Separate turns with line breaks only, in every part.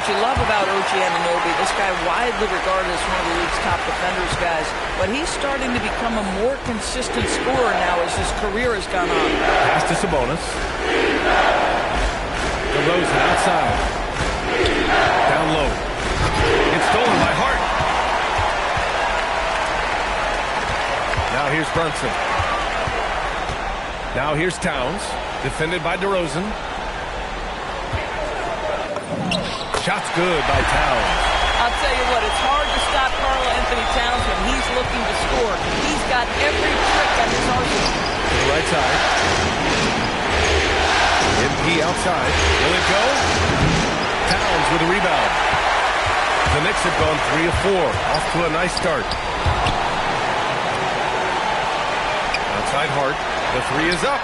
you love about OG Anunoby, this guy widely regarded as one of the league's top defenders, guys, but he's starting to become a more consistent scorer now as his career has gone on.
Pass to Sabonis. DeRozan outside. Down low. It's stolen by Hart. Now here's Brunson. Now here's Towns. Defended by DeRozan. Shot's good by Towns.
I'll tell you what, it's hard to stop Karl-Anthony Towns when he's looking to score. He's got every trick on his arsenal.
To the right side. MP outside. Will it go? Towns with a rebound. The Knicks have gone 3 of 4. Off to a nice start. Outside Hart. The three is up.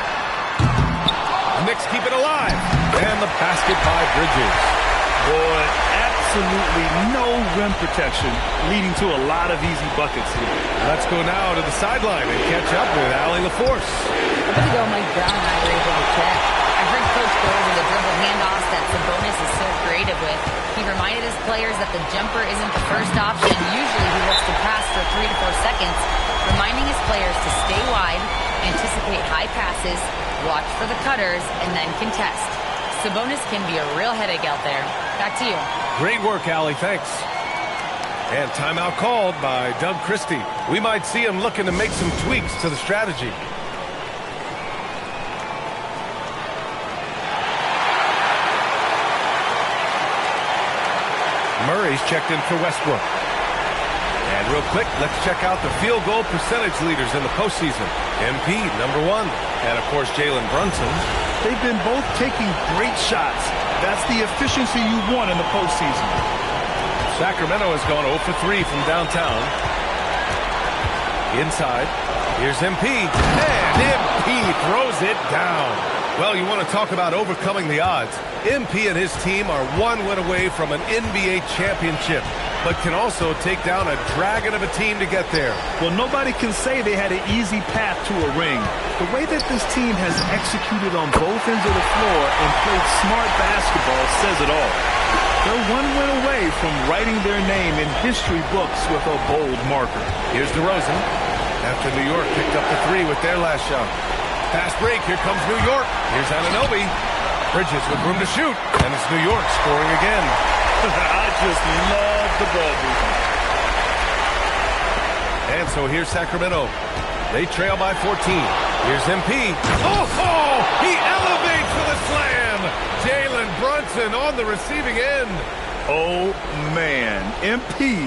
The Knicks keep it alive. And the basket by Bridges.
Boy, absolutely no rim protection, leading to a lot of easy buckets here.
Let's go now to the sideline and catch up with Allie LaForce.
A bit ago, Mike Brown and I were able to chat. I heard Coach go over the dribble handoffs that Sabonis is so creative with. He reminded his players that the jumper isn't the first option. Usually he looks to pass for 3 to 4 seconds, reminding his players to stay wide, anticipate high passes, watch for the cutters, and then contest. Sabonis can be a real headache out there. Back to you.
Great work, Allie. Thanks. And timeout called by Doug Christie. We might see him looking to make some tweaks to the strategy. Murray's checked in for Westbrook. And real quick, let's check out the field goal percentage leaders in the postseason. MP, number 1. And, of course, Jalen Brunson.
They've been both taking great shots. That's the efficiency you want in the postseason.
Sacramento has gone 0 for 3 from downtown. Inside. Here's MP. And MP throws it down. Well, you want to talk about overcoming the odds. MP and his team are 1 win away from an NBA championship, but can also take down a dragon of a team to get there.
Well, nobody can say they had an easy path to a ring. The way that this team has executed on both ends of the floor and played smart basketball says it all. They're 1 win away from writing their name in history books with a bold marker.
Here's DeRozan. After New York picked up the 3 with their last shot. Fast break, here comes New York. Here's Anunoby. Bridges with room to shoot. And it's New York scoring again.
I just love the ball movement.
And so here's Sacramento. They trail by 14. Here's MP. Oh! He elevates for the slam. Jalen Brunson on the receiving end.
Oh, man. MP,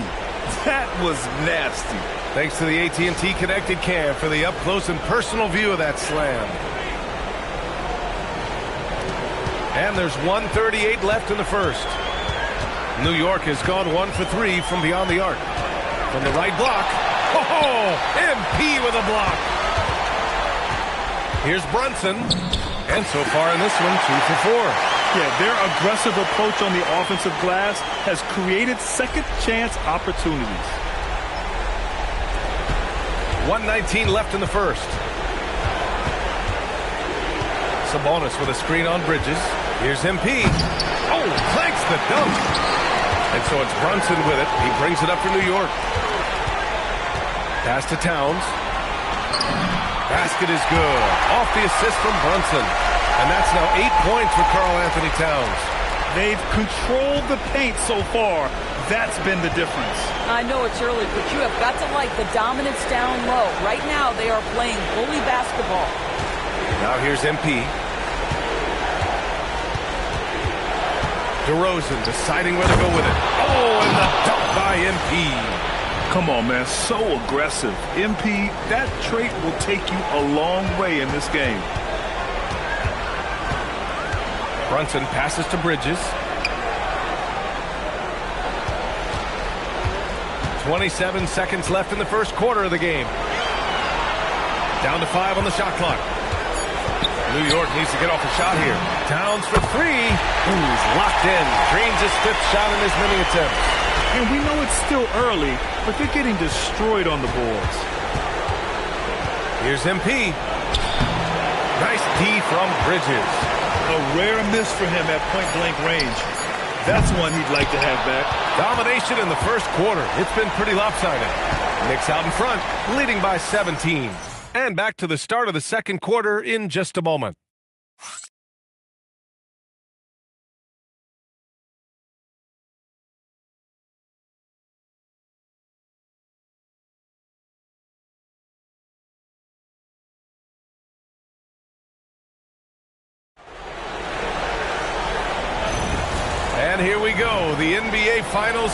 that was nasty.
Thanks to the AT&T Connected Cam for the up-close and personal view of that slam. And there's 1:38 left in the first. New York has gone 1 for 3 from beyond the arc. From the right block. Oh, MP with a block. Here's Brunson. And so far in this one, 2 for 4.
Yeah, their aggressive approach on the offensive glass has created second chance opportunities.
1:19 left in the first. Sabonis with a screen on Bridges. Here's MP. Oh, thanks the dunk. And so it's Brunson with it. He brings it up for New York. Pass to Towns. Basket is good. Off the assist from Brunson. And that's now 8 points for Karl-Anthony Towns.
They've controlled the paint so far. That's been the difference.
I know it's early, but you have got to like the dominance down low. Right now, they are playing bully basketball.
Now here's MP. DeRozan deciding where to go with it. Oh, and the dunk by MP.
Come on, man. So aggressive. MP, that trait will take you a long way in this game.
Brunson passes to Bridges. 27 seconds left in the first quarter of the game. Down to 5 on the shot clock. New York needs to get off a shot here. Towns for 3. He's locked in. Drains his 5th shot in his many attempts.
And we know it's still early, but they're getting destroyed on the boards.
Here's MP. Nice D from Bridges.
A rare miss for him at point-blank range. That's one he'd like to have back.
Domination in the first quarter. It's been pretty lopsided. Knicks out in front, leading by 17. And back to the start of the second quarter in just a moment. And here we go, the NBA Finals.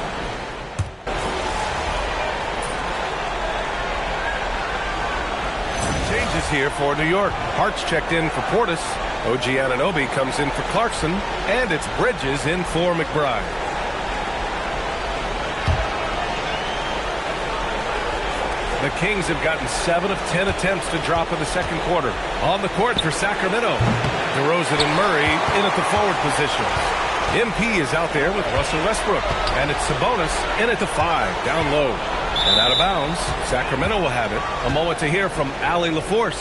Changes here for New York. Hart's checked in for Portis. OG Anunoby comes in for Clarkson. And it's Bridges in for McBride. The Kings have gotten 7 of 10 attempts to drop in the second quarter. On the court for Sacramento, DeRozan and Murray in at the forward positions. MP is out there with Russell Westbrook. And it's Sabonis in at the 5, down low. And out of bounds, Sacramento will have it. A moment to hear from Allie LaForce.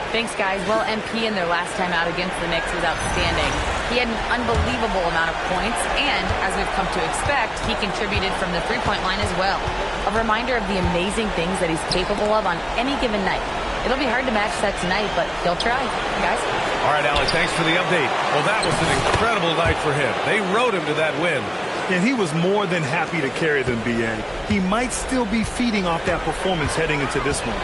Thanks, guys. Well, MP in their last time out against the Knicks was outstanding. He had an unbelievable amount of points, and as we've come to expect, he contributed from the three-point line as well. A reminder of the amazing things that he's capable of on any given night. It'll be hard to match that tonight, but he'll try. Guys?
All right, Allie, thanks for the update. Well, that was an incredible night for him. They rode him to that win.
And he was more than happy to carry them, B.A. He might still be feeding off that performance heading into this one.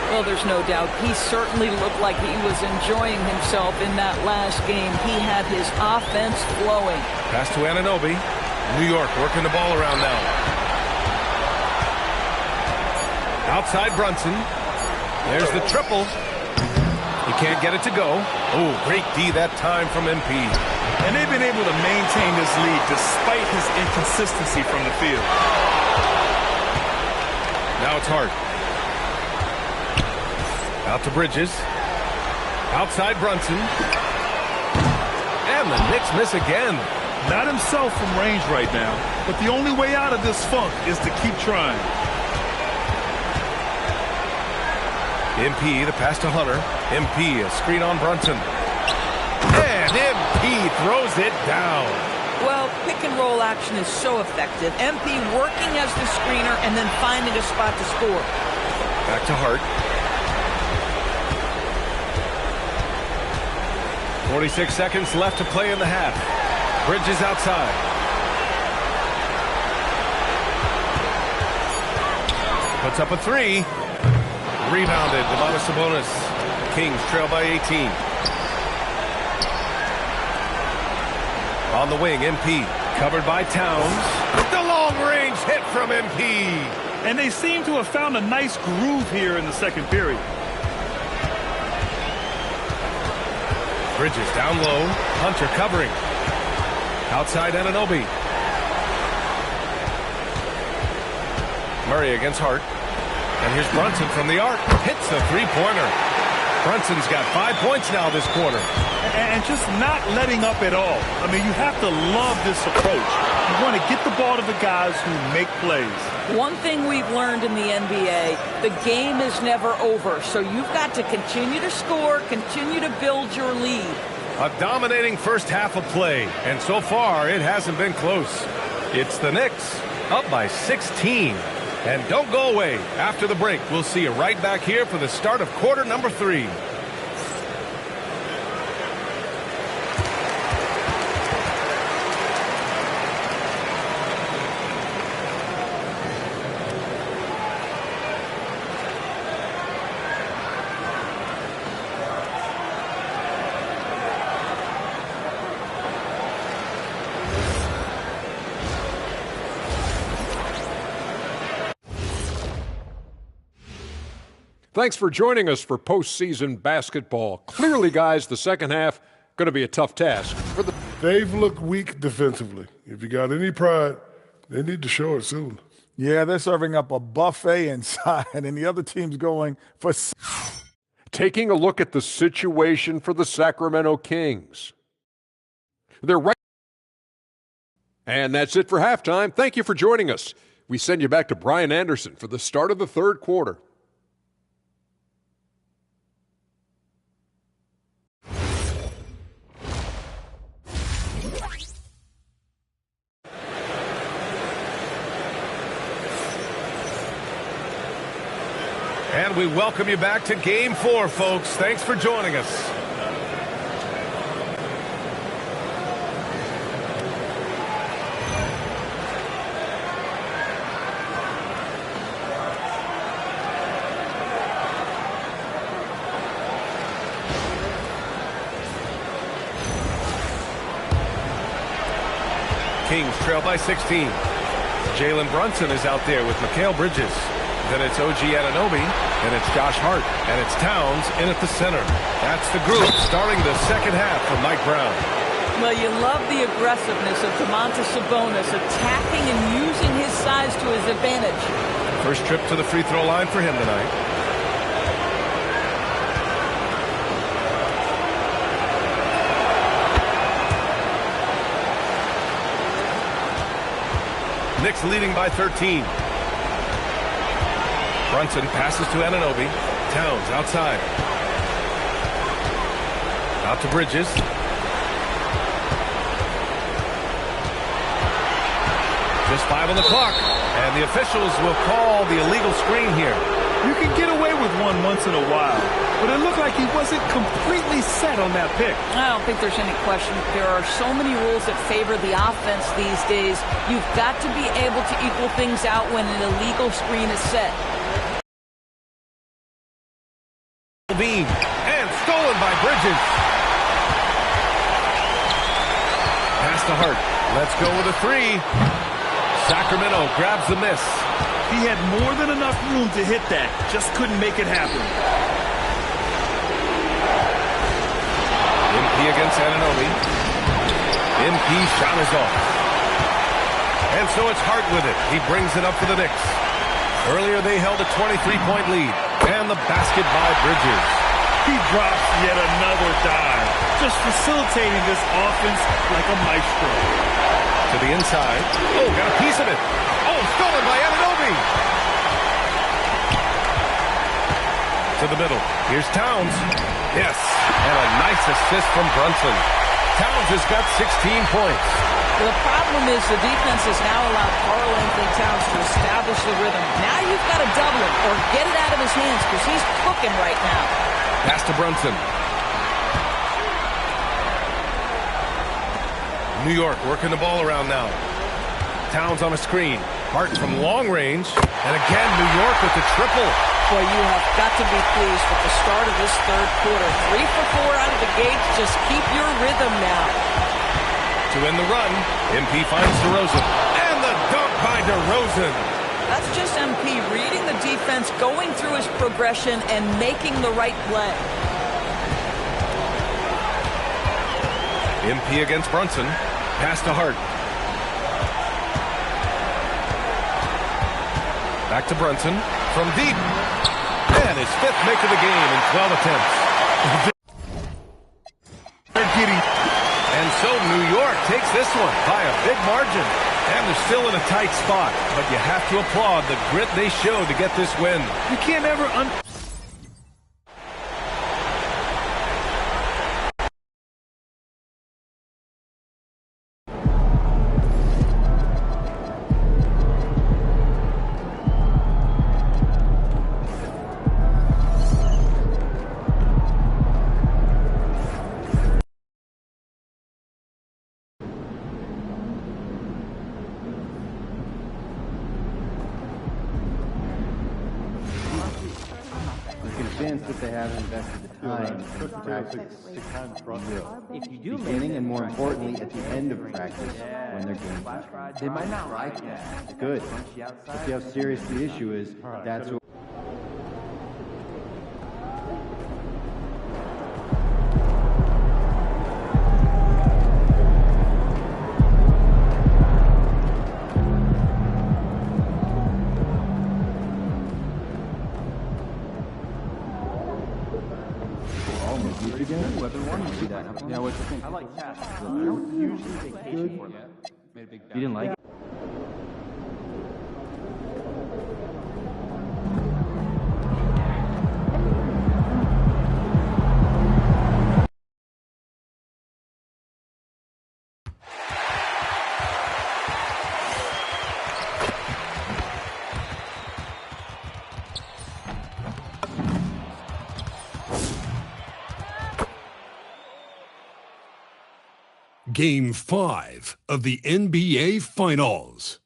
Well, there's no doubt. He certainly looked like he was enjoying himself in that last game. He had his offense flowing.
Pass to Anunoby. New York working the ball around now. Outside Brunson. There's the triple. He can't get it to go. Oh, great D that time from MP.
And they've been able to maintain this lead despite his inconsistency from the field.
Now it's Hart. Out to Bridges. Outside Brunson. And the Knicks miss again.
Not himself from range right now, but the only way out of this funk is to keep trying.
MP, the pass to Hunter. MP, a screen on Brunson. And MP throws it down.
Well, pick and roll action is so effective. MP working as the screener and then finding a spot to score.
Back to Hart. 46 seconds left to play in the half. Bridges outside. Puts up a 3. Rebounded. Domantas Sabonis. Kings trail by 18. On the wing, MP. Covered by Towns. The long-range hit from MP.
And they seem to have found a nice groove here in the second period.
Bridges down low. Hunter covering. Outside Anunoby. Murray against Hart. And here's Brunson from the arc. Hits the three-pointer. Brunson's got 5 points now this quarter.
And just not letting up at all. I mean, you have to love this approach. You want to get the ball to the guys who make plays.
One thing we've learned in the NBA, the game is never over. So you've got to continue to score, continue to build your lead.
A dominating first half of play. And so far, it hasn't been close. It's the Knicks up by 16. And don't go away. After the break, we'll see you right back here for the start of quarter number 3.
Thanks for joining us for postseason basketball. Clearly, guys, the second half going to be a tough task.
They've looked weak defensively. If you got any pride, they need to show it soon.
Yeah, they're serving up a buffet inside, and the other team's going for...
Taking a look at the situation for the Sacramento Kings. They're right. And that's it for halftime. Thank you for joining us. We send you back to Brian Anderson for the start of the third quarter.
And we welcome you back to Game 4, folks. Thanks for joining us. Kings trail by 16. Jalen Brunson is out there with Mikal Bridges. Then it's OG Anunoby, and it's Josh Hart, and it's Towns in at the center. That's the group starting the second half for Mike Brown.
Well, you love the aggressiveness of Domantas Sabonis, attacking and using his size to his advantage.
First trip to the free throw line for him tonight. Knicks leading by 13. Brunson passes to Anunoby. Towns outside. Out to Bridges. Just 5 on the clock. And the officials will call the illegal screen here.
You can get away with one once in a while, but it looked like he wasn't completely set on that pick.
I don't think there's any question. There are so many rules that favor the offense these days. You've got to be able to equal things out when an illegal screen is set.
And stolen by Bridges. Pass to Hart. Let's go with a 3. Sacramento grabs the miss.
He had more than enough room to hit that. Just couldn't make it happen.
MP against Anunoby. MP shot is off. And so it's Hart with it. He brings it up for the Knicks. Earlier they held a 23-point lead. And the basket by Bridges.
He drops yet another dive. Just facilitating this offense like a maestro.
To the inside. Oh, got a piece of it. Oh, stolen by Anunoby. To the middle. Here's Towns. Yes. And a nice assist from Brunson. Towns has got 16 points.
The problem is the defense has now allowed Karl-Anthony Towns to establish the rhythm. Now you've got to double him or get it out of his hands because he's cooking right now.
Pass to Brunson. New York working the ball around now. Towns on a screen. Hart from long range. And again, New York with the triple.
Boy, you have got to be pleased with the start of this third quarter. 3 for 4 out of the gate. Just keep your rhythm now.
To end the run, MP finds DeRozan. And the dunk by DeRozan.
That's just MP reading the defense, going through his progression, and making the right play.
MP against Brunson. Pass to Hart. Back to Brunson. From deep. And his 5th make of the game in 12 attempts. And so New York takes this one by a big margin. And they're still in a tight spot. But you have to applaud the grit they showed to get this win.
You can't ever
that they haven't invested the time in practice, beginning and more importantly at the end of practice when they're game time. They might not like that. It's good. To see how serious the issue is, that's what Yeah, what you think? I like cats. I don't usually vacation for them. You didn't like it?
Game 5 of the NBA Finals.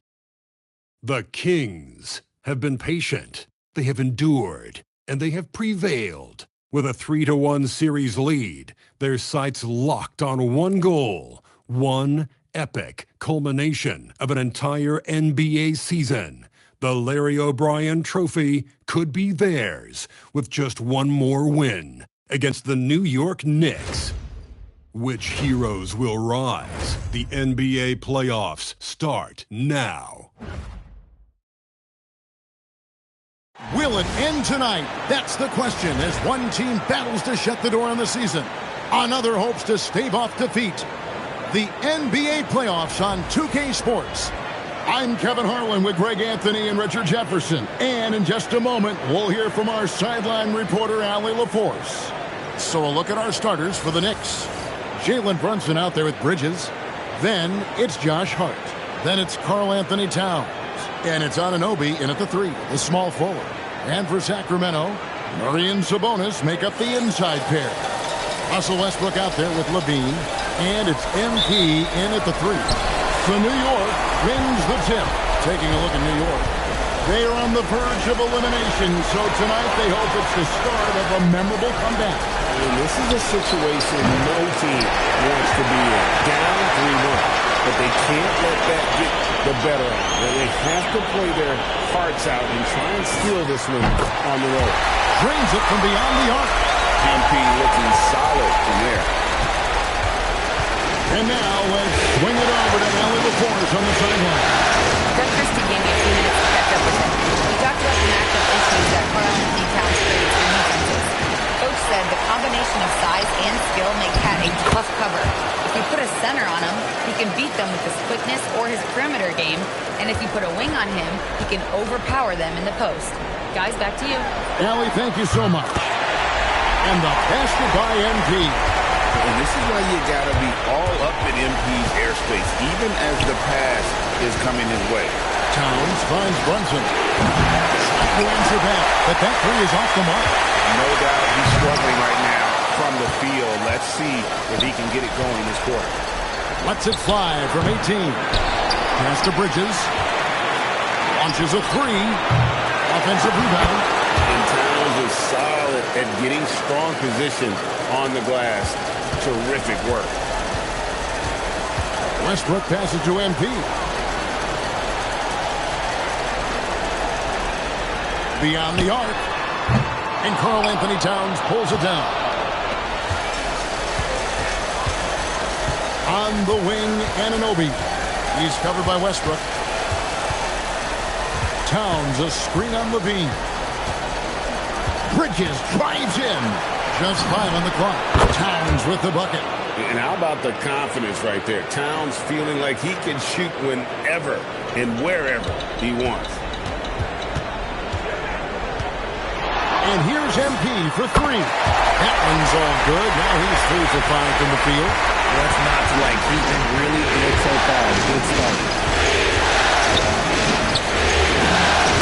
The Kings have been patient, they have endured, and they have prevailed. With a 3-1 series lead, their sights locked on one goal, one epic culmination of an entire NBA season. The Larry O'Brien Trophy could be theirs with just one more win against the New York Knicks. Which heroes will rise? The NBA playoffs start now.
Will it end tonight? That's the question as one team battles to shut the door on the season. Another hopes to stave off defeat. The NBA playoffs on 2K Sports. I'm Kevin Harlan with Greg Anthony and Richard Jefferson. And in just a moment, we'll hear from our sideline reporter, Allie LaForce. So a look at our starters for the Knicks. Jalen Brunson out there with Bridges. Then it's Josh Hart. Then it's Karl Anthony Towns. And it's Anunoby in at the 3, the small forward. And for Sacramento, Murray and Sabonis make up the inside pair. Russell Westbrook out there with LaVine. And it's MP in at the 3. So New York wins the tip. Taking a look at New York. They are on the verge of elimination, so tonight they hope it's the start of a memorable comeback.
And this is a situation no team wants to be in. Down 3-1. But they can't let that get the better of them. They have to play their hearts out and try and steal this one on the road.
Drains it from beyond the arc.
MP looking solid from there.
And now let's swing it over to Allie LaForce on the sideline.
Doug Christie gave me a few minutes to catch up with him. He talked about the matchup issues that Karl Anthony Towns creates for defenses. Coach said the combination of size and skill make Cat a tough cover. If you put a center on him, he can beat them with his quickness or his perimeter game. And if you put a wing on him, he can overpower them in the post. Guys, back to you.
Allie, thank you so much. And the basket by MP.
And this is why you got to be all up in MP's airspace, even as the pass is coming his way.
Towns finds Brunson. Slightly answer back, but that 3 is off the mark.
No doubt he's struggling right now from the field. Let's see if he can get it going this quarter.
Lets it fly from 18. Pass to Bridges. Launches a 3. Offensive rebound.
And Towns is solid at getting strong position on the glass. Terrific work.
Westbrook passes to MP. Beyond the arc. And Karl Anthony Towns pulls it down. On the wing, Anunoby. He's covered by Westbrook. Towns, a screen on LaVine. Bridges drives in. Just 5 on the clock. Towns with the bucket.
And how about the confidence right there? Towns feeling like he can shoot whenever and wherever he wants.
And here's MP for 3. That one's all good. Now he's 3 for 5 from the field.
What's not to like? He's been really good so far. Good start.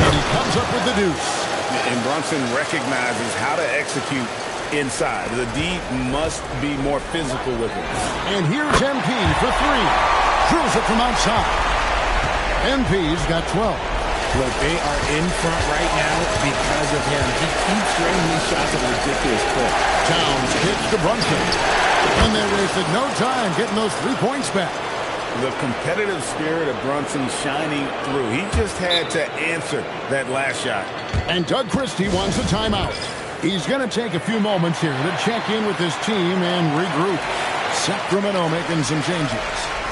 And he comes up with the deuce.
And Brunson recognizes how to execute inside. The D must be more physical with him.
And here's MP for 3. Throws it from outside. MP's got 12.
Look, they are in front right now because of him. He keeps draining these shots at a ridiculous clip.
Towns kicks to Brunson. And they wasted no time getting those 3 points back.
The competitive spirit of Brunson shining through. He just had to answer that last shot.
And Doug Christie wants a timeout. He's going to take a few moments here to check in with his team and regroup. Sacramento making some changes.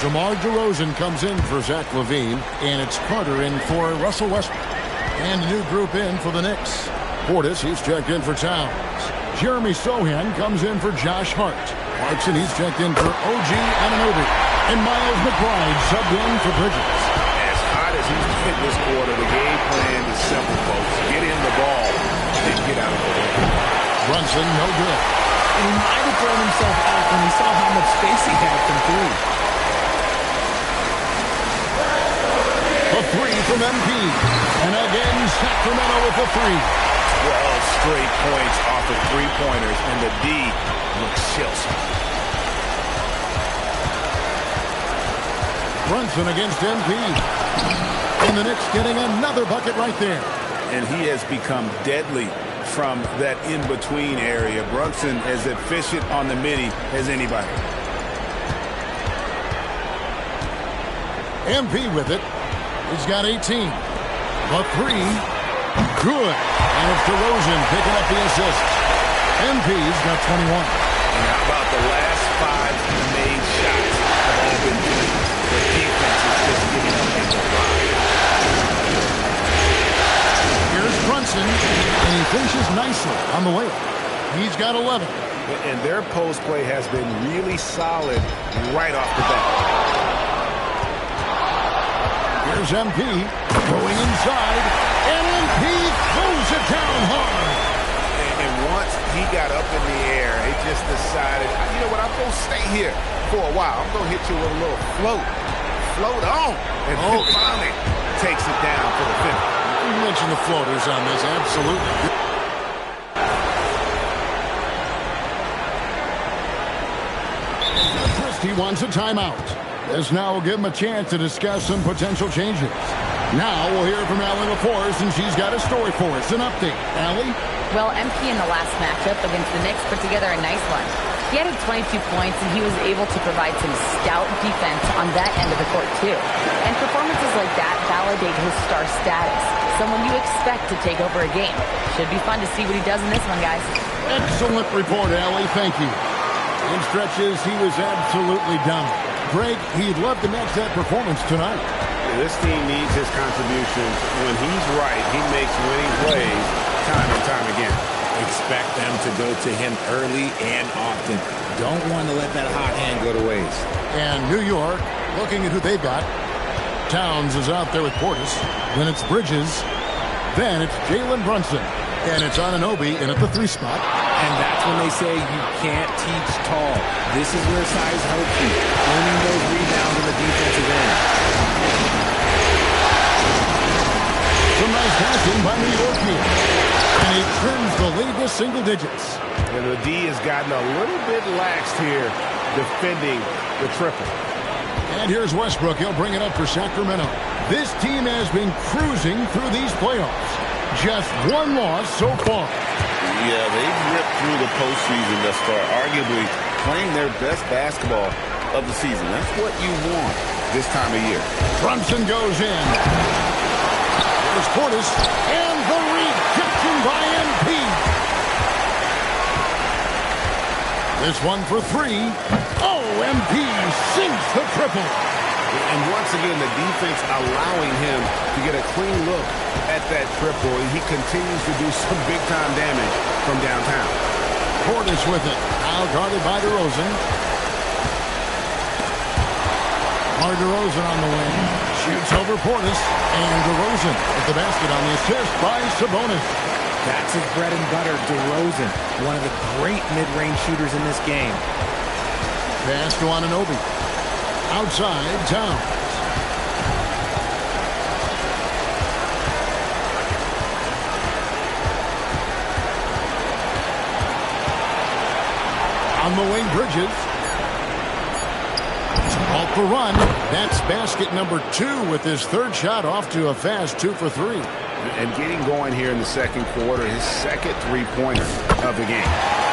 DeMar DeRozan comes in for Zach LaVine, and it's Carter in for Russell Westbrook. And a new group in for the Knicks. Portis, he's checked in for Towns. Jeremy Sohan comes in for Josh Hart. Clarkson, he's checked in for OG Anunoby. And Miles McBride subbed in for Bridges.
As hot as he's been this quarter, the game plan is simple, folks. Get in the ball and get out of the way.
Brunson, no good.
And he might have thrown himself off when he saw how much space he had from 3.
A 3 from MP. And again, Sacramento with the 3.
12 straight points off of 3-pointers, and the D looks shell-shocked.
Brunson against MP. And the Knicks getting another bucket right there.
And he has become deadly from that in-between area. Brunson as efficient on the mini as anybody.
MP with it. He's got 18. The three. Good. And it's DeRozan picking up the assist. MP's got 21.
And how about the last 5 made shots have all been good. The defense is just giving up a lot.
Here's Brunson, and he finishes nicely on the way. He's got 11.
And their post play has been really solid right off the bat.
Here's MP going inside, and MP throws it down hard.
And once he got up in the air, he just decided, you know what, I'm going to stay here for a while. I'm going to hit you with a little float. Float on. And finally takes it down for the finish.
You mentioned the floaters on this, absolutely. He wants a timeout. This now will give him a chance to discuss some potential changes. Now we'll hear from Allie LaForce, and she's got a story for us. An update. Allie?
Well, MP in the last matchup against the Knicks put together a nice one. He added 22 points, and he was able to provide some stout defense on that end of the court, too. And performances like that validate his star status. Someone you expect to take over a game. Should be fun to see what he does in this one, guys.
Excellent report, Allie. Thank you. In stretches, he was absolutely dominant. Greg, he'd love to match that performance tonight.
This team needs his contributions. When he's right, he makes winning plays time and time again.
Expect them to go to him early and often. Don't want to let that hot hand go to waste.
And New York, looking at who they've got. Towns is out there with Portis. Then it's Bridges. Then it's Jalen Brunson. And it's Anunoby in at the 3 spot.
And that's when they say you can't teach tall. This is where size helps you. Earning those rebounds on the defensive end.
Some nice passing by New York here. And he turns the lead to single digits.
And the D has gotten a little bit laxed here defending the triple.
And here's Westbrook. He'll bring it up for Sacramento. This team has been cruising through these playoffs. Just one loss so far.
Yeah, they've ripped through the postseason thus far, arguably playing their best basketball of the season. That's what you want this time of year.
Brunson goes in. There's Portis, and the rejection by MP. This one for 3. Oh, MP sinks the triple.
And once again, the defense allowing him to get a clean look at that triple. And he continues to do some big-time damage from downtown.
Portis with it. Now guarded by DeRozan. DeRozan on the wing. Shoots over Portis. And DeRozan at the basket on the assist by Sabonis.
That's his bread and butter, DeRozan. One of the great mid-range shooters in this game.
Pass to Anunoby. Outside, Towns. On the wing, Bridges. Off the run. That's basket number 2 with his 3rd shot off to a fast 2 for 3.
And getting going here in the second quarter, his second 3-pointer of the game.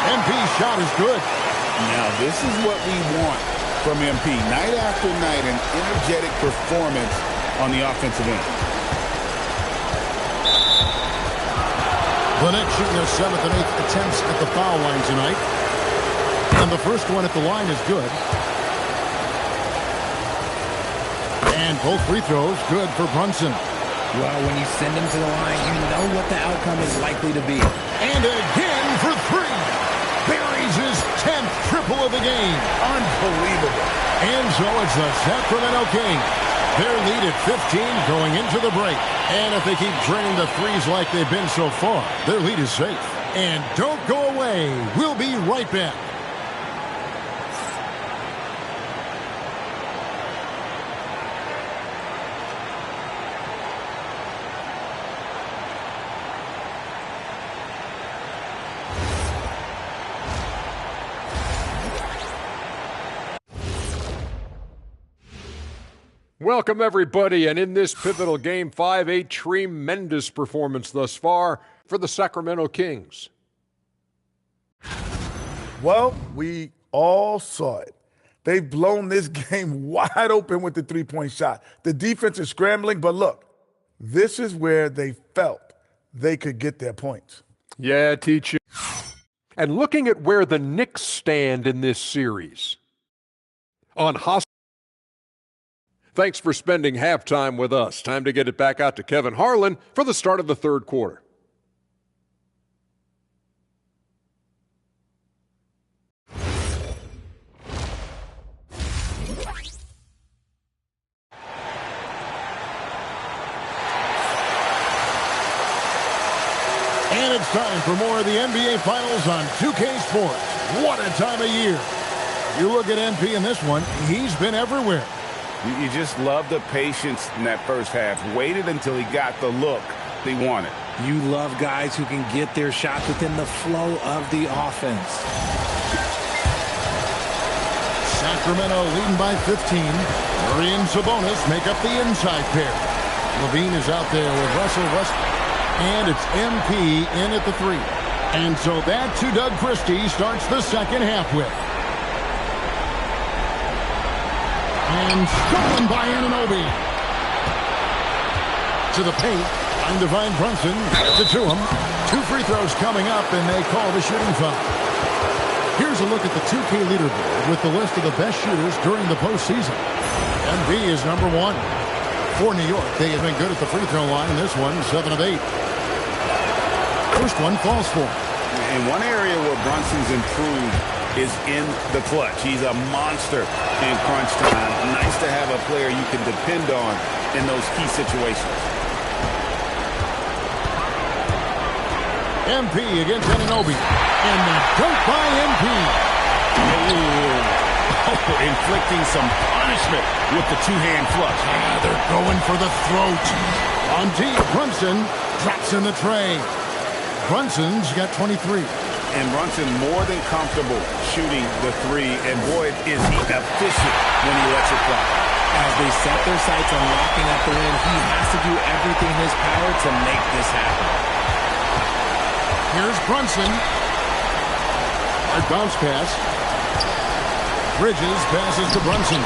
MP's shot is good.
Now, this is what we want from MP. Night after night, an energetic performance on the offensive end.
The Knicks shooting their 7th and 8th attempts at the foul line tonight. And the first one at the line is good. And both free throws good for Brunson.
Well, when you send him to the line, you know what the outcome is likely to be.
And again for 3. Buries his 10th triple of the game.
Unbelievable.
And so it's the Sacramento Kings. Their lead at 15 going into the break. And if they keep draining the threes like they've been so far, their lead is safe. And don't go away. We'll be right back.
Welcome, everybody, and in this pivotal Game 5, a tremendous performance thus far for the Sacramento Kings.
Well, we all saw it. They've blown this game wide open with the three-point shot. The defense is scrambling, but look, this is where they felt they could get their points.
Yeah, teacher. And looking at where the Knicks stand in this series. On hostile. Thanks for spending halftime with us. Time to get it back out to Kevin Harlan for the start of the third quarter.
And it's time for more of the NBA Finals on 2K Sports. What a time of year. You look at MP in this one, he's been everywhere.
You just love the patience in that first half. Waited until he got the look he wanted.
You love guys who can get their shots within the flow of the offense.
Sacramento leading by 15. Murray and Sabonis make up the inside pair. Levine is out there with Russell Westbrook. And it's MP in at the three. And so that's who Doug Christie starts the second half with. And stolen by Anunoby. To the paint. Trying to find Brunson. Gets it to him. 2 free throws coming up, and they call the shooting foul. Here's a look at the 2K leaderboard with the list of the best shooters during the postseason. MB is number 1. For New York, they have been good at the free throw line. This one, 7 of 8. First one falls for him.
In one area where Brunson's improved is in the clutch. He's a monster in crunch time. Nice to have a player you can depend on in those key situations.
MP against Anunoby. And the dunk by MP.
Inflicting some punishment with the two-hand flush.
They're going for the throat. On D, Brunson drops in the tray. Brunson's got 23.
And Brunson more than comfortable shooting the three. And boy, is he efficient when he lets it fly.
As they set their sights on locking up the win, he has to do everything in his power to make this happen.
Here's Brunson. A bounce pass. Bridges passes to Brunson.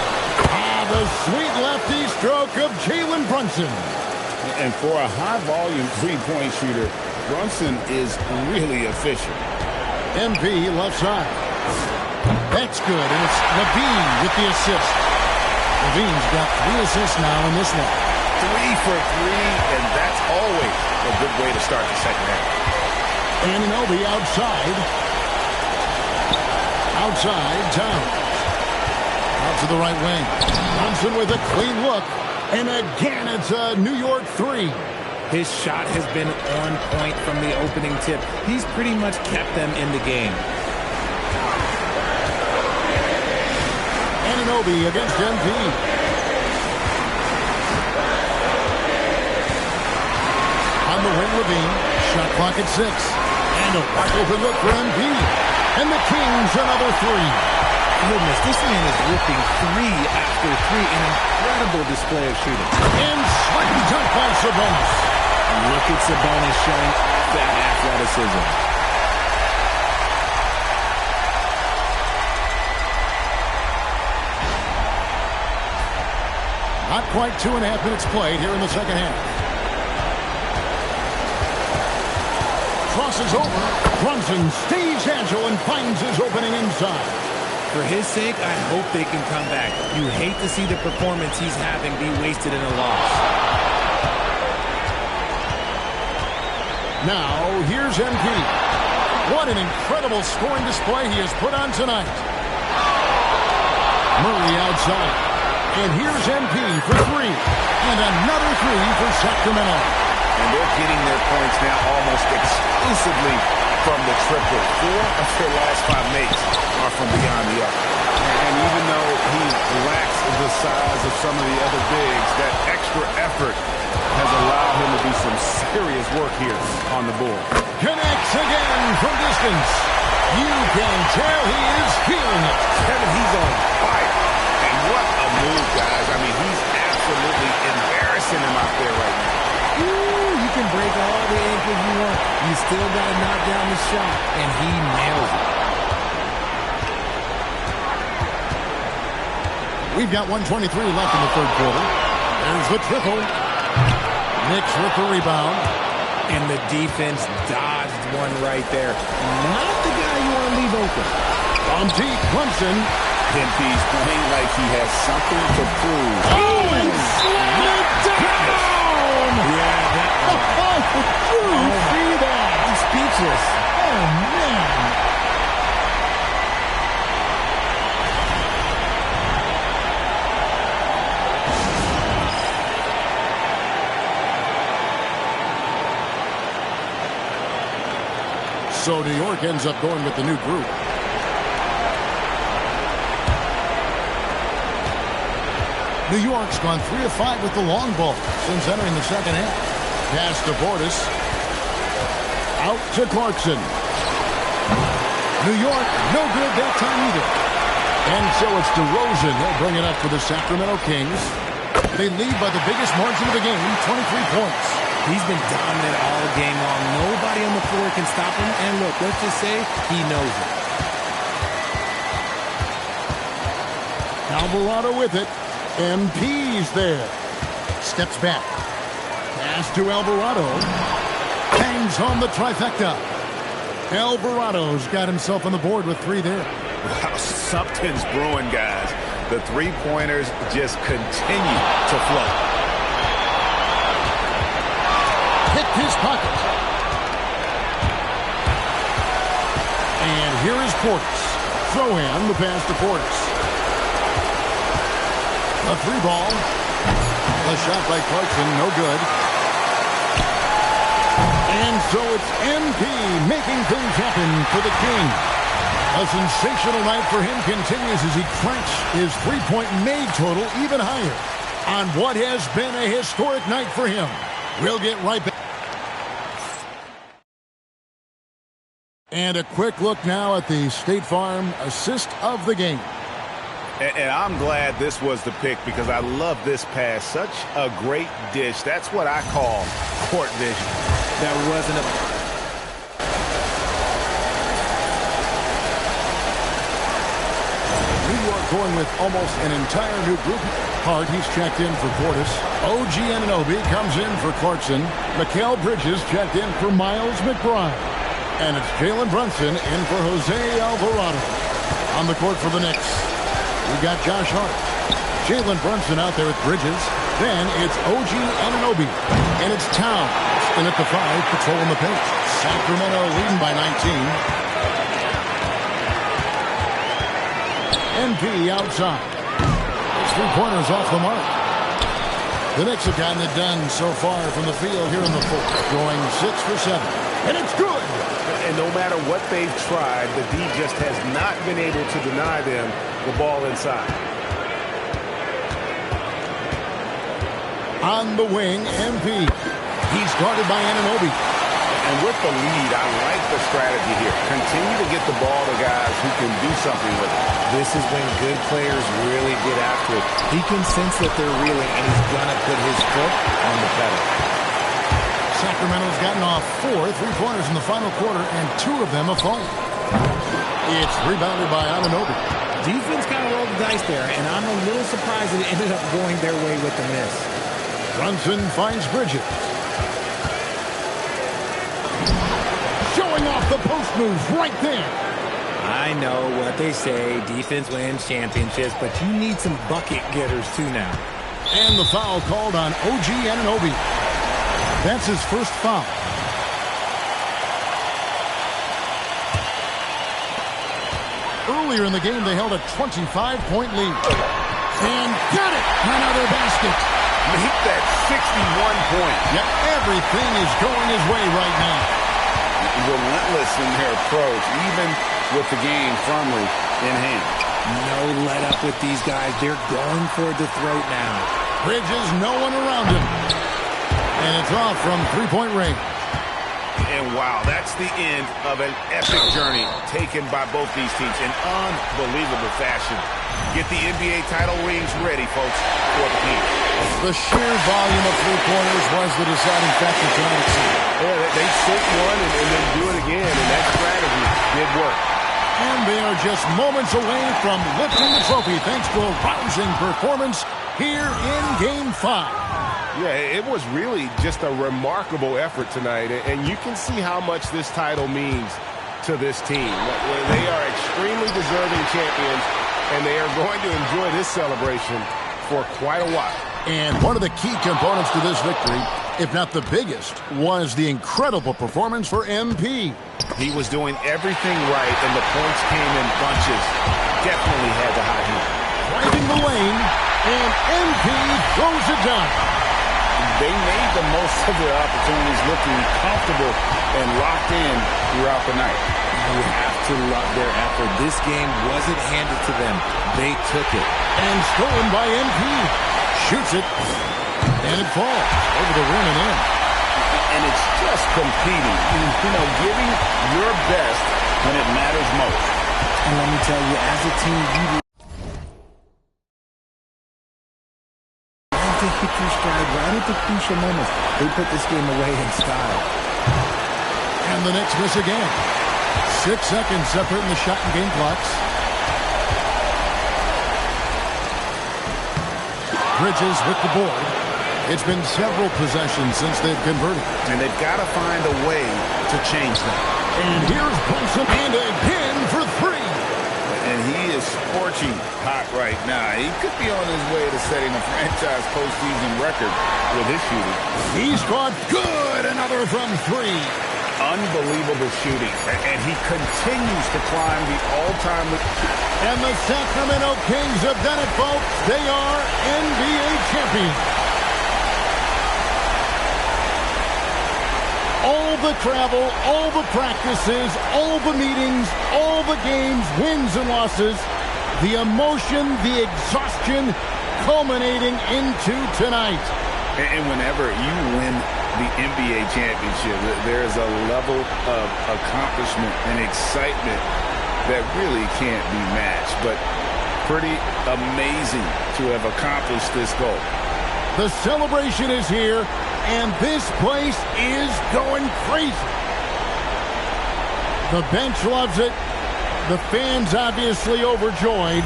The sweet lefty stroke of Jalen Brunson.
And for a high-volume three-point shooter, Brunson is really efficient.
MP left side. That's good, and it's Levine with the assist. Levine's got 3 assists now in this one.
3 for 3, and that's always a good way to start the second half.
Anunoby outside. Outside, Towns. Out to the right wing. Thompson with a clean look. And again, it's a New York 3.
His shot has been on point from the opening tip. He's pretty much kept them in the game.
Anunoby against MP. On the wing, Levine. Shot clock at 6. And a wide open look for MP. And the Kings another 3.
Goodness, this man is ripping 3 after 3. An incredible display of shooting.
And slam dunk by Sabonis.
Look at Sabonis showing that athleticism.
Not quite 2.5 minutes played here in the second half. Crosses over. Brunson stays agile and finds his opening inside.
For his sake, I hope they can come back. You hate to see the performance he's having be wasted in a loss.
Now, here's MP. What an incredible scoring display he has put on tonight. Murray outside. And here's MP for 3. And another 3 for Sacramento.
And they're getting their points now almost exclusively from the triple. 4 of their last 5 makes are from beyond the arc. And even though he lacks the size of some of the other bigs, that extra effort has allowed him to do some serious work here on the board.
Connects again from distance. You can tell he is feeling it.
Kevin, he's on fire. And what a move, guys. I mean, he's absolutely
still got to knock down the shot, and he nails it.
We've got 1:23 left in the third quarter. There's the triple. Knicks with the rebound.
And the defense dodged one right there. Not the guy you want to leave open.
From deep, Clemson.
Pimpy's playing like he has something to prove.
Oh, and slam it down!
Yeah, that one.
You see that?
I'm speechless.
Oh, man. So New York ends up going with the new group. New York's gone 3 of 5 with the long ball since entering the second half. Pass to Bortis. Out to Clarkson. New York, no good that time either. And so it's DeRozan. They'll bring it up for the Sacramento Kings. They lead by the biggest margin of the game, 23 points.
He's been dominant all game long. Nobody on the floor can stop him. And look, let's just say he knows it.
Alvarado with it. MP's there. Steps back. Pass to Alvarado. Hangs home the trifecta. Alvarado's got himself on the board with 3 there.
Wow, something's brewing, guys. The three-pointers just continue to flow.
Hit his pocket. And here is Portis. Throw in the pass to Portis. A 3-ball. A shot by Clarkson, no good. And so it's MP making things happen for the King. A sensational night for him continues as he cranks his three-point made total even higher on what has been a historic night for him. We'll get right back. And a quick look now at the State Farm assist of the game.
And I'm glad this was the pick because I love this pass. Such a great dish. That's what I call court vision.
That wasn't a...
New York going with almost an entire new group. Hart, he's checked in for Portis. OG Anunoby comes in for Clarkson. Mikal Bridges checked in for Miles McBride. And it's Jalen Brunson in for Jose Alvarado. On the court for the Knicks, we got Josh Hart. Jalen Brunson out there with Bridges. Then it's OG Anunoby. And it's Towns in at the 5, patrolling the paint. Sacramento leading by 19. MP outside. His three-pointers off the mark. The Knicks have gotten it done so far from the field here in the fourth, going 6 for 7. And it's good!
And no matter what they've tried, the D just has not been able to deny them the ball inside.
On the wing, MP. He's guarded by Anunoby.
And with the lead, I like the strategy here. Continue to get the ball to guys who can do something with it.
This is when good players really get after it. He can sense that they're reeling, and he's going to put his foot on the pedal.
Sacramento's gotten off 4 three-pointers in the final quarter, and 2 of them have fallen. It's rebounded by Anunoby.
Defense kind of rolled the dice there, and I'm a little surprised that it ended up going their way with the miss.
Brunson finds Bridges. Showing off the post moves right there.
I know what they say, defense wins championships, but you need some bucket getters too now.
And the foul called on OG Anunoby. That's his first foul. Earlier in the game, they held a 25-point lead. And got it! Another basket.
Make that 61 points.
Yeah, everything is going his way right now.
Relentless in their approach, even with the game firmly in hand.
No let up with these guys. They're going for the throat now.
Bridges, no one around him. And it's off from three-point range.
And wow, that's the end of an epic journey taken by both these teams in unbelievable fashion. Get the NBA title rings ready, folks, for the team.
The sheer volume of three-pointers was the deciding factor tonight, it seemed.
Yeah, they sit one and then do it again, and that strategy did work.
And they are just moments away from lifting the trophy thanks to a rousing performance here in Game 5.
Yeah, it was really just a remarkable effort tonight, and you can see how much this title means to this team. They are extremely deserving champions, and they are going to enjoy this celebration for quite a while.
And one of the key components to this victory, if not the biggest, was the incredible performance for MP.
He was doing everything right, and the points came in bunches. Definitely had the hot hand.
Driving the lane, and MP throws it down.
They made the most of their opportunities, looking comfortable and locked in throughout the night. You have to love their effort. This game wasn't handed to them. They took it.
And stolen by MP. Shoots it, and it falls over the rim and in.
And it's just competing, giving your best when it matters most.
And let me tell you, as a team, you have to hit your stride right at the crucial moments. They put this game away in style.
And the Knicks miss again. 6 seconds separating the shot and game clocks. Bridges with the board. It's been several possessions since they've converted.
And they've got to find a way to change that.
And here's Brunson, and again for 3.
And he is scorching hot right now. He could be on his way to setting a franchise postseason record with his shooting.
He's caught good. Another from 3.
Unbelievable shooting. And he continues to climb the all-time.
And the Sacramento Kings have done it, folks. They are NBA champions. All the travel, all the practices, all the meetings, all the games, wins and losses, the emotion, the exhaustion culminating into tonight.
And whenever you win the NBA championship, there's a level of accomplishment and excitement that really can't be matched. But pretty amazing to have accomplished this goal.
The celebration is here, and this place is going crazy. The bench loves it. The fans obviously overjoyed.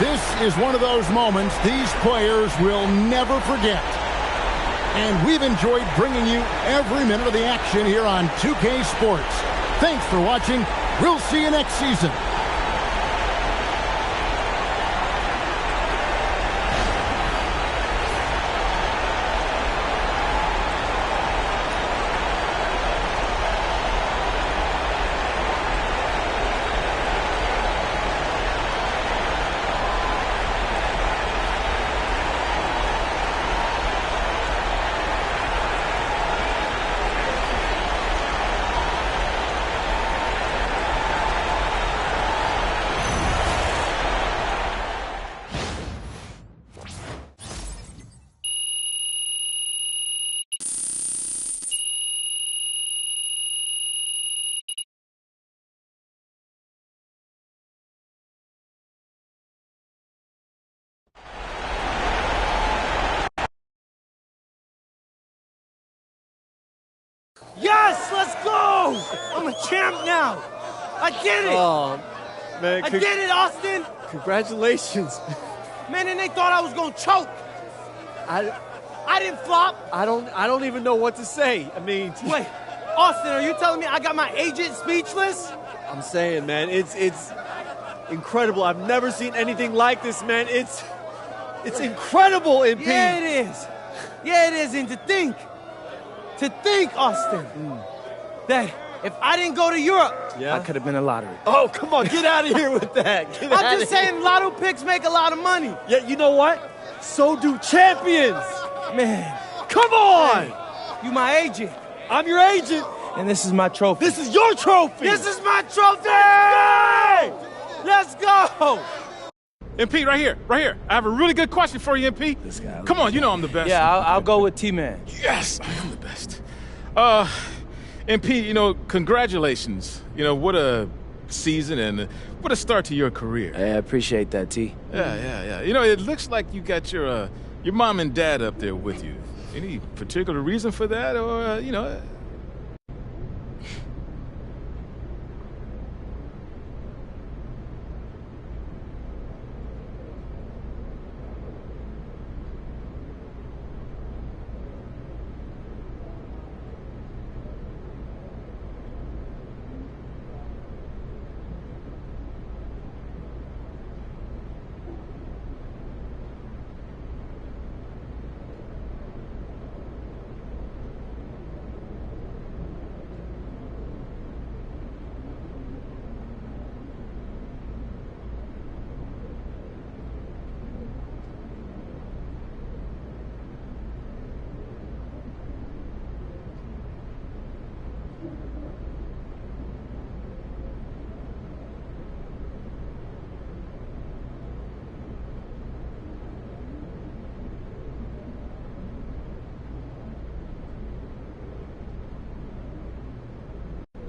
This is one of those moments these players will never forget. And we've enjoyed bringing you every minute of the action here on 2K Sports. Thanks for watching. We'll see you next season.
Yes, let's go! I'm a champ now. I did it.
Oh, man.
I did it, Austin.
Congratulations.
Man, and they thought I was going to choke. I didn't flop.
I don't even know what to say. I mean,
wait, Austin, are you telling me I got my agent speechless?
I'm saying, man, it's incredible. I've never seen anything like this, man. It's incredible, MP.
Yeah, it is. Yeah, it is. And to think, Austin, that if I didn't go to Europe, I could have been a lottery.
Oh, come on, get out of here with that.
I'm just saying lotto picks make a lot of money.
Yeah, you know what? So do champions.
Man.
Come on.
Hey, you my agent.
I'm your agent.
And this is my trophy.
This is your trophy.
This is my trophy. Let's go.
MP, right here. I have a really good question for you, MP.
This guy.
Come on, you know I'm the best.
Yeah, I'll go with T-Man.
Yes, I am the best. MP, congratulations. What a season and what a start to your career.
I appreciate that, T.
Yeah. You know, it looks like you got your mom and dad up there with you. Any particular reason for that, or you know?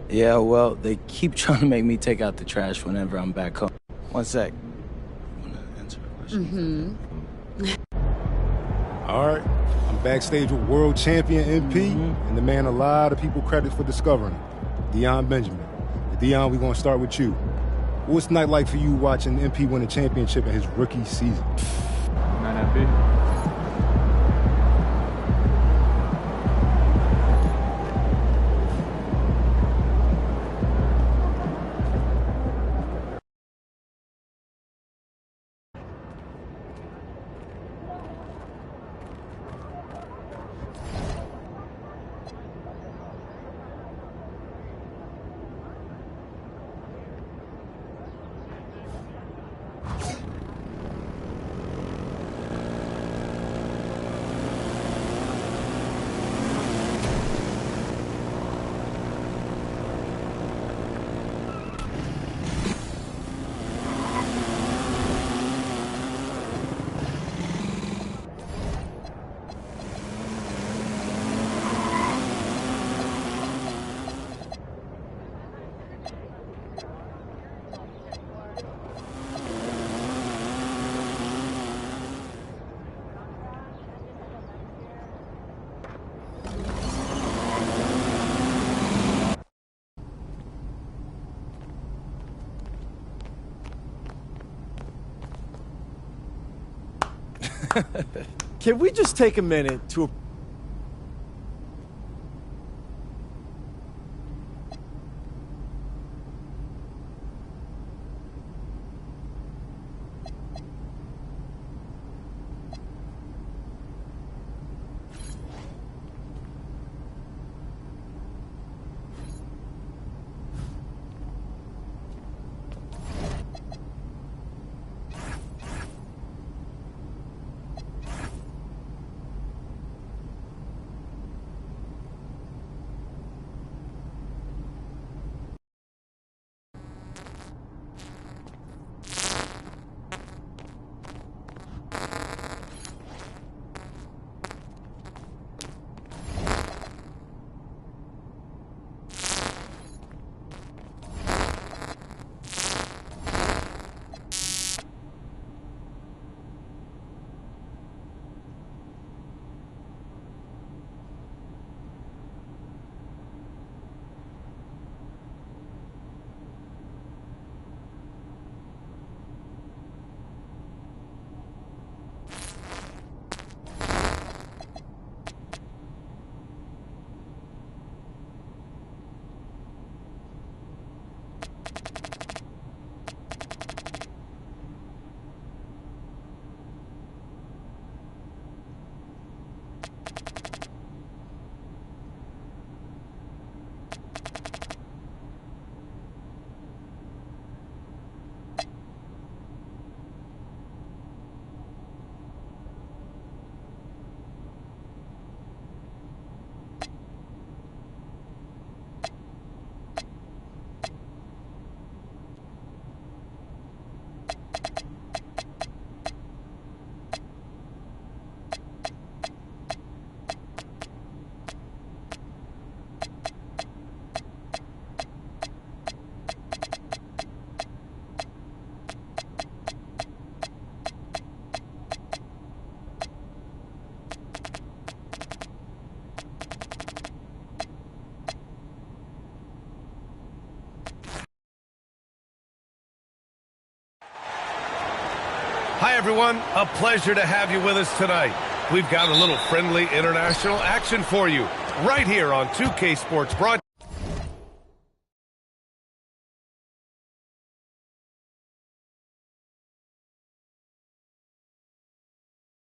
Yeah, well, they keep trying to make me take out the trash whenever I'm back home. One sec. I want to answer a question.
All right. I'm backstage with world champion MP and the man a lot of people credit for discovering, Dion Benjamin. Dion, we're going to start with you. What's the night like for you watching MP win a championship in his rookie season?
Not that big.
Can we just take a minute to...
Hi, everyone. A pleasure to have you with us tonight. We've got a little friendly international action for you right here on 2K Sports Broadcast.